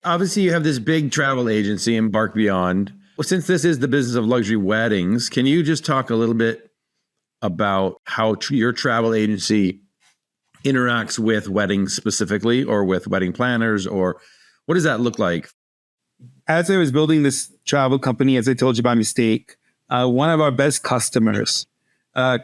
Obviously, you have this big travel agency, Embark Beyond. Well, since this is the business of luxury weddings, can you just talk a little bit about how your travel agency interacts with weddings specifically, or with wedding planners, or what does that look like? As I was building this travel company, as I told you by mistake, one of our best customers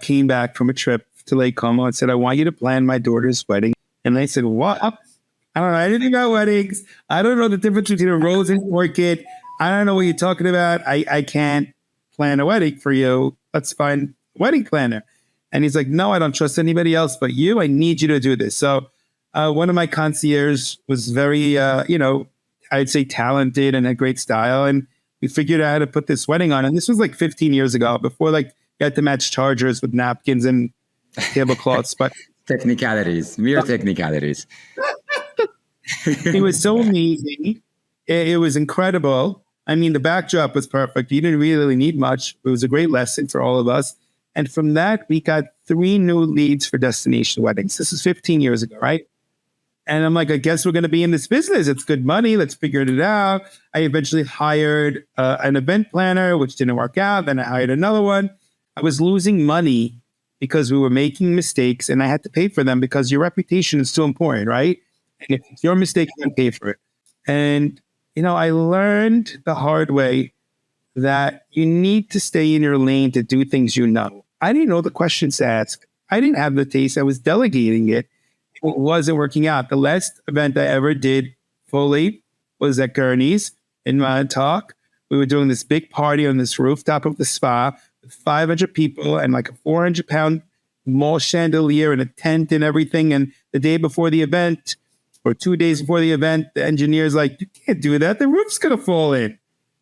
came back from a trip to Lake Como and said, I want you to plan my daughter's wedding. And I said, what? I don't know anything about weddings. I don't know the difference between a rose and orchid. I don't know what you're talking about. I can't plan a wedding for you. Let's find a wedding planner. And he's like, no, I don't trust anybody else but you. I need you to do this. So one of my concierges was very, I'd say talented and had great style. And we figured out how to put this wedding on. And this was like 15 years ago, before like you had to match chargers with napkins and tablecloths. But technicalities, mere technicalities. It was so amazing. It was incredible. I mean, the backdrop was perfect. You didn't really need much. It was a great lesson for all of us. And from that, we got 3 new leads for destination weddings. This is 15 years ago, right? And I'm like, I guess we're going to be in this business. It's good money. Let's figure it out. I eventually hired an event planner, which didn't work out. Then I hired another one. I was losing money because we were making mistakes, and I had to pay for them because your reputation is so important, right? And if it's your mistake, you can pay for it. And, I learned the hard way that you need to stay in your lane to do things you know. I didn't know the questions to ask. I didn't have the taste. I was delegating it. It wasn't working out. The last event I ever did fully was at Gurney's in Montauk. We were doing this big party on this rooftop of the spa with 500 people and like a 400-pound mall chandelier and a tent and everything. And the day before the event, or 2 days before the event, the engineer's like, you can't do that. The roof's going to fall in.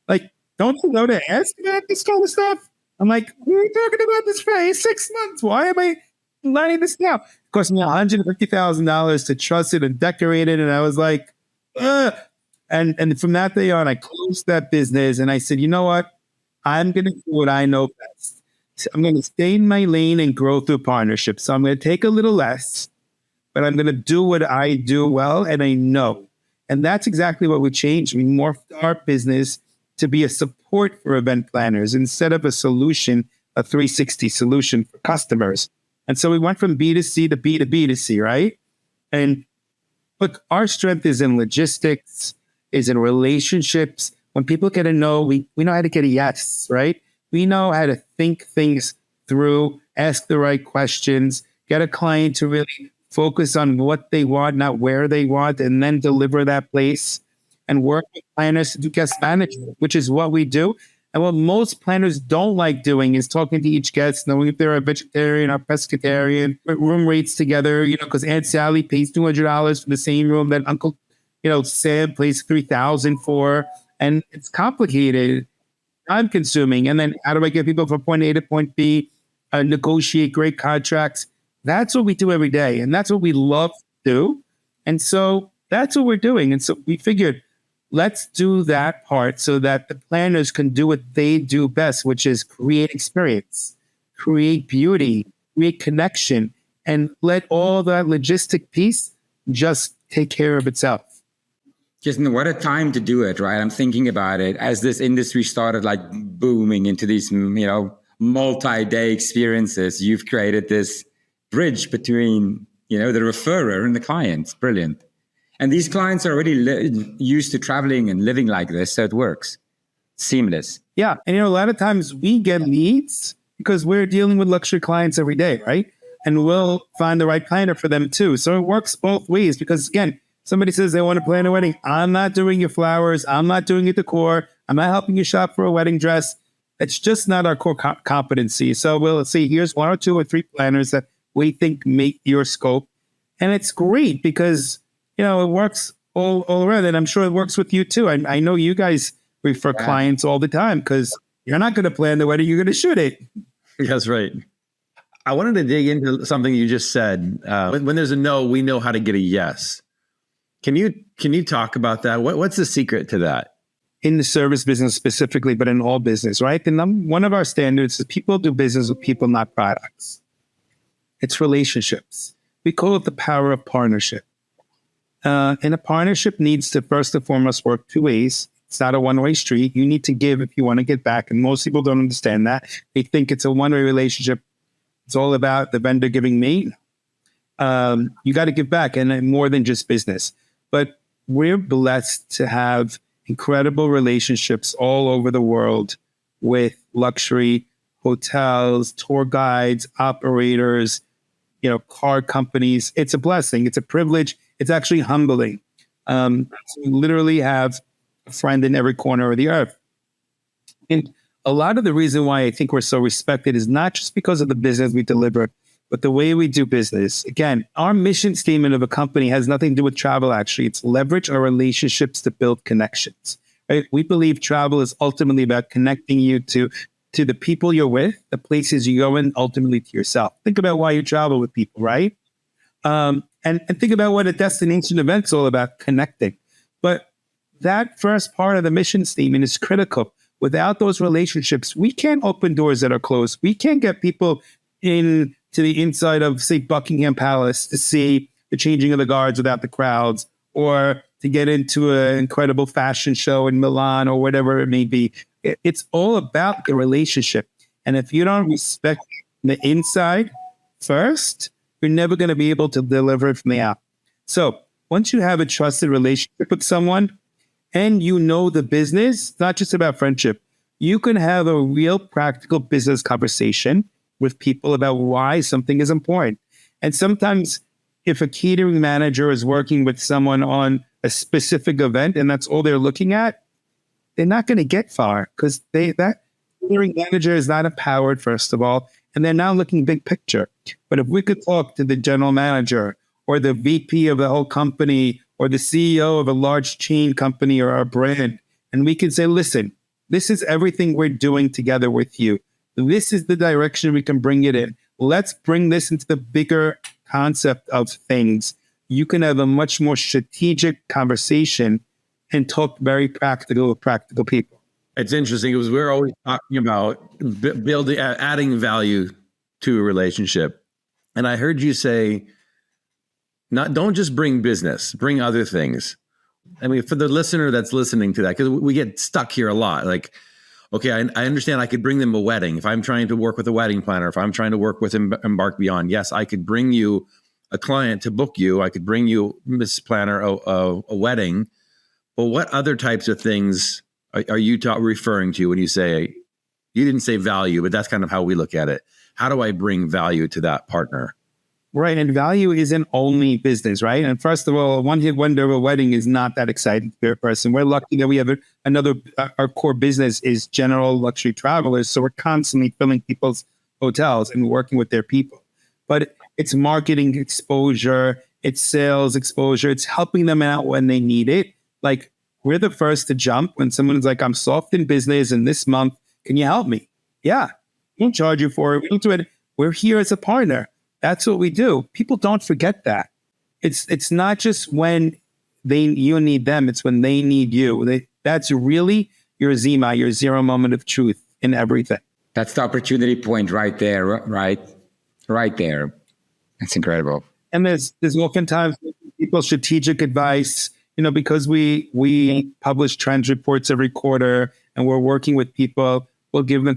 Like, don't you know to ask about this kind of stuff? I'm like, we were talking about this for 6 months. Why am I learning this now? It cost me $150,000 to truss it and decorate it. And I was like, ugh. And from that day on, I closed that business. And I said, you know what? I'm going to do what I know best. So I'm going to stay in my lane and grow through partnerships. So I'm going to take a little less, but I'm going to do what I do well and I know. And that's exactly what we changed. We morphed our business to be a support for event planners instead of a solution, a 360 solution for customers. And so we went from B2C to B2B to C, right? And look, our strength is in logistics, is in relationships. When people get to know, we know how to get a yes, right? We know how to think things through, ask the right questions, get a client to really focus on what they want, not where they want, and then deliver that place, and work with planners to do guest management, which is what we do. And what most planners don't like doing is talking to each guest, knowing if they're a vegetarian or pescatarian, room rates together, because Aunt Sally pays $200 for the same room that Uncle, Sam pays $3,000 for. And it's complicated, time consuming. And then how do I get people from point A to point B, negotiate great contracts? That's what we do every day. And that's what we love to do. And so that's what we're doing. And so we figured, let's do that part so that the planners can do what they do best, which is create experience, create beauty, create connection, and let all that logistic piece just take care of itself. Jason, what a time to do it, right? I'm thinking about it as this industry started like booming into these, multi-day experiences. You've created this bridge between, the referrer and the client. Brilliant. And these clients are already used to traveling and living like this, so it works. Seamless. Yeah. And, a lot of times we get leads because we're dealing with luxury clients every day, right? And we'll find the right planner for them too. So it works both ways because, again, somebody says they want to plan a wedding. I'm not doing your flowers. I'm not doing your decor. I'm not helping you shop for a wedding dress. It's just not our core competency. So we'll say, here's 1 or 2 or 3 planners that we think make your scope. And it's great because it works all around. And I'm sure it works with you too. I know you guys refer clients all the time because you're not going to plan the wedding, you're going to shoot it. That's right. I wanted to dig into something you just said. When there's a no, we know how to get a yes. Can you talk about that? What's the secret to that? In the service business specifically, but in all business, right? And one of our standards is people do business with people, not products. It's relationships. We call it the power of partnership. And a partnership needs to first and foremost work two ways. It's not a one-way street. You need to give if you want to get back. And most people don't understand that. They think it's a one-way relationship. It's all about the vendor giving me. You got to give back, and more than just business. But we're blessed to have incredible relationships all over the world with luxury hotels, tour guides, operators, car companies. It's a blessing. It's a privilege. It's actually humbling. To literally have a friend in every corner of the earth. And a lot of the reason why I think we're so respected is not just because of the business we deliver, but the way we do business. Again, our mission statement of a company has nothing to do with travel, actually. It's leverage our relationships to build connections. Right? We believe travel is ultimately about connecting you to the people you're with, the places you go in, ultimately to yourself. Think about why you travel with people, right? And think about what a destination event's all about, connecting. But that first part of the mission statement is critical. Without those relationships, we can't open doors that are closed. We can't get people in to the inside of, say, Buckingham Palace to see the changing of the guards without the crowds, or to get into an incredible fashion show in Milan or whatever it may be. It's all about the relationship. And if you don't respect the inside first, you're never going to be able to deliver it from the out. So once you have a trusted relationship with someone and you know the business, it's not just about friendship, you can have a real practical business conversation with people about why something is important. And sometimes if a catering manager is working with someone on a specific event and that's all they're looking at, they're not going to get far, because that catering manager is not empowered, first of all, and they're now looking big picture. But if we could talk to the general manager or the VP of the whole company or the CEO of a large chain company or our brand, and we could say, listen, this is everything we're doing together with you. This is the direction we can bring it in. Let's bring this into the bigger concept of things. You can have a much more strategic conversation and talk very practical with practical people. It's interesting because we're always talking about building, adding value to a relationship. And I heard you say, don't just bring business, bring other things. I mean, for the listener that's listening to that, because we get stuck here a lot. Like, okay, I understand I could bring them a wedding. If I'm trying to work with a wedding planner, if I'm trying to work with Embark Beyond, yes, I could bring you a client to book you. I could bring you, Miss Planner, a wedding. But what other types of things are you referring to when you say, you didn't say value, but that's kind of how we look at it. How do I bring value to that partner? Right. And value isn't only business, right? And first of all, one hit wonder of a wedding is not that exciting to a person. We're lucky that we have our core business is general luxury travelers. So we're constantly filling people's hotels and working with their people. But it's marketing exposure, it's sales exposure, it's helping them out when they need it. Like, we're the first to jump when someone's like, I'm soft in business and this month, can you help me? Yeah. We don't charge you for it. We don't do it. We're here as a partner. That's what we do. People don't forget that. It's not just when you need them, it's when they need you. That's really your Zima, your zero moment of truth in everything. That's the opportunity point right there, right? Right there. That's incredible. And there's oftentimes people strategic advice, because we publish trends reports every quarter and we're working with people. We'll give them,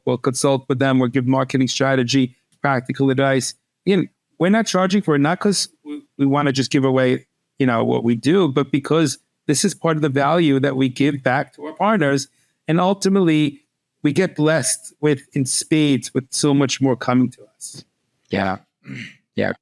we'll consult with them. We'll give marketing strategy, practical advice. We're not charging for it, not because we want to just give away, what we do, but because this is part of the value that we give back to our partners. And ultimately, we get blessed in spades with so much more coming to us. Yeah. Yeah.